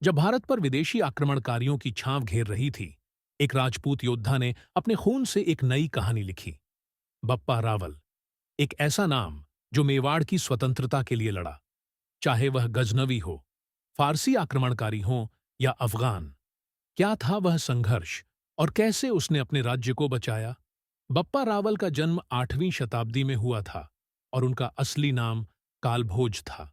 जब भारत पर विदेशी आक्रमणकारियों की छांव घेर रही थी, एक राजपूत योद्धा ने अपने खून से एक नई कहानी लिखी। बप्पा रावल, एक ऐसा नाम जो मेवाड़ की स्वतंत्रता के लिए लड़ा, चाहे वह गजनवी हो, फारसी आक्रमणकारी हो या अफगान। क्या था वह संघर्ष और कैसे उसने अपने राज्य को बचाया? बप्पा रावल का जन्म 8वीं शताब्दी में हुआ था और उनका असली नाम कालभोज था।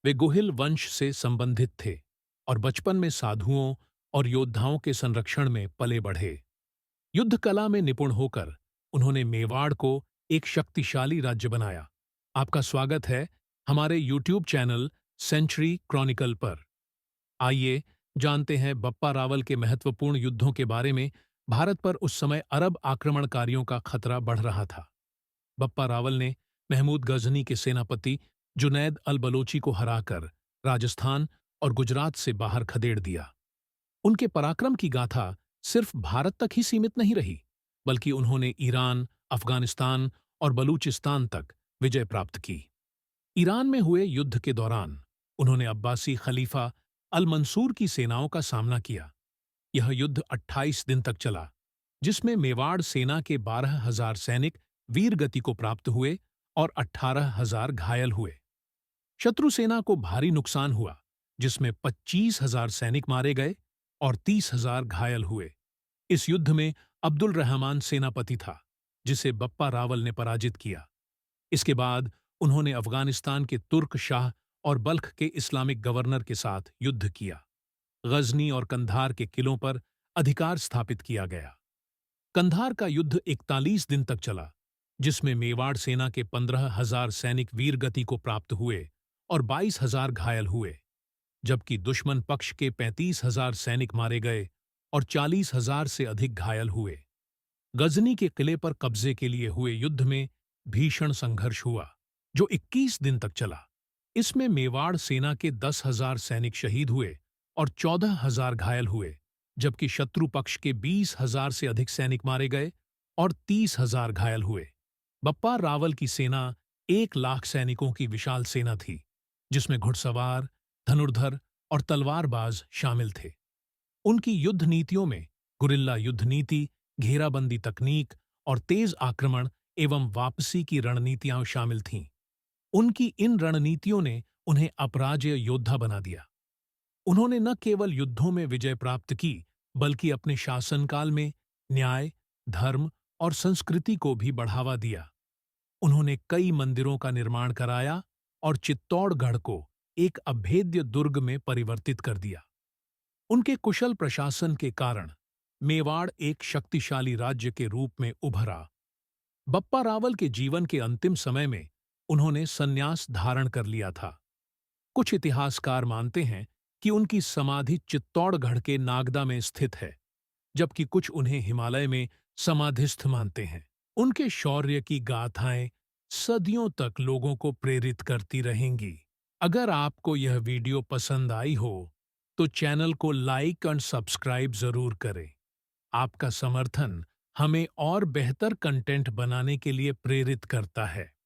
वे गोहिल वंश से संबंधित थे और बचपन में साधुओं और योद्धाओं के संरक्षण में पले बढ़े। युद्ध कला में निपुण होकर उन्होंने मेवाड़ को एक शक्तिशाली राज्य बनाया। आपका स्वागत है हमारे यूट्यूब चैनल सेंचुरी क्रॉनिकल पर। आइए जानते हैं बप्पा रावल के महत्वपूर्ण युद्धों के बारे में। भारत पर उस समय अरब आक्रमणकारियों का खतरा बढ़ रहा था। बप्पा रावल ने महमूद गजनी के सेनापति जुनैद अल बलोची को हराकर राजस्थान और गुजरात से बाहर खदेड़ दिया। उनके पराक्रम की गाथा सिर्फ भारत तक ही सीमित नहीं रही, बल्कि उन्होंने ईरान, अफगानिस्तान और बलूचिस्तान तक विजय प्राप्त की। ईरान में हुए युद्ध के दौरान उन्होंने अब्बासी खलीफा अल मंसूर की सेनाओं का सामना किया। यह युद्ध 28 दिन तक चला, जिसमें मेवाड़ सेना के 12,000 सैनिक वीर गति को प्राप्त हुए और 18,000 घायल हुए। शत्रु सेना को भारी नुकसान हुआ, जिसमें 25,000 सैनिक मारे गए और 30,000 घायल हुए। इस युद्ध में अब्दुल रहमान सेनापति था, जिसे बप्पा रावल ने पराजित किया। इसके बाद उन्होंने अफगानिस्तान के तुर्क शाह और बल्ख के इस्लामिक गवर्नर के साथ युद्ध किया। गजनी और कंधार के किलों पर अधिकार स्थापित किया गया। कंधार का युद्ध 41 दिन तक चला, जिसमें मेवाड़ सेना के 15,000 सैनिक वीर गति को प्राप्त हुए और 22,000 घायल हुए, जबकि दुश्मन पक्ष के 35,000 सैनिक मारे गए और 40,000 से अधिक घायल हुए। गजनी के किले पर कब्जे के लिए हुए युद्ध में भीषण संघर्ष हुआ, जो 21 दिन तक चला। इसमें मेवाड़ सेना के 10,000 सैनिक शहीद हुए और 14,000 घायल हुए, जबकि शत्रु पक्ष के 20,000 से अधिक सैनिक मारे गए और 30,000 घायल हुए। बप्पा रावल की सेना 1 लाख सैनिकों की विशाल सेना थी, जिसमें घुड़सवार, धनुर्धर और तलवारबाज शामिल थे। उनकी युद्ध नीतियों में गुरिल्ला युद्ध नीति, घेराबंदी तकनीक और तेज आक्रमण एवं वापसी की रणनीतियां शामिल थीं। उनकी इन रणनीतियों ने उन्हें अपराजेय योद्धा बना दिया। उन्होंने न केवल युद्धों में विजय प्राप्त की, बल्कि अपने शासनकाल में न्याय, धर्म और संस्कृति को भी बढ़ावा दिया। उन्होंने कई मंदिरों का निर्माण कराया और चित्तौड़गढ़ को एक अभेद्य दुर्ग में परिवर्तित कर दिया। उनके कुशल प्रशासन के कारण मेवाड़ एक शक्तिशाली राज्य के रूप में उभरा। बप्पा रावल के जीवन के अंतिम समय में उन्होंने संन्यास धारण कर लिया था। कुछ इतिहासकार मानते हैं कि उनकी समाधि चित्तौड़गढ़ के नागदा में स्थित है, जबकि कुछ उन्हें हिमालय में समाधिस्थ मानते हैं। उनके शौर्य की गाथाएं सदियों तक लोगों को प्रेरित करती रहेंगी। अगर आपको यह वीडियो पसंद आई हो, तो चैनल को लाइक और सब्सक्राइब जरूर करें। आपका समर्थन हमें और बेहतर कंटेंट बनाने के लिए प्रेरित करता है।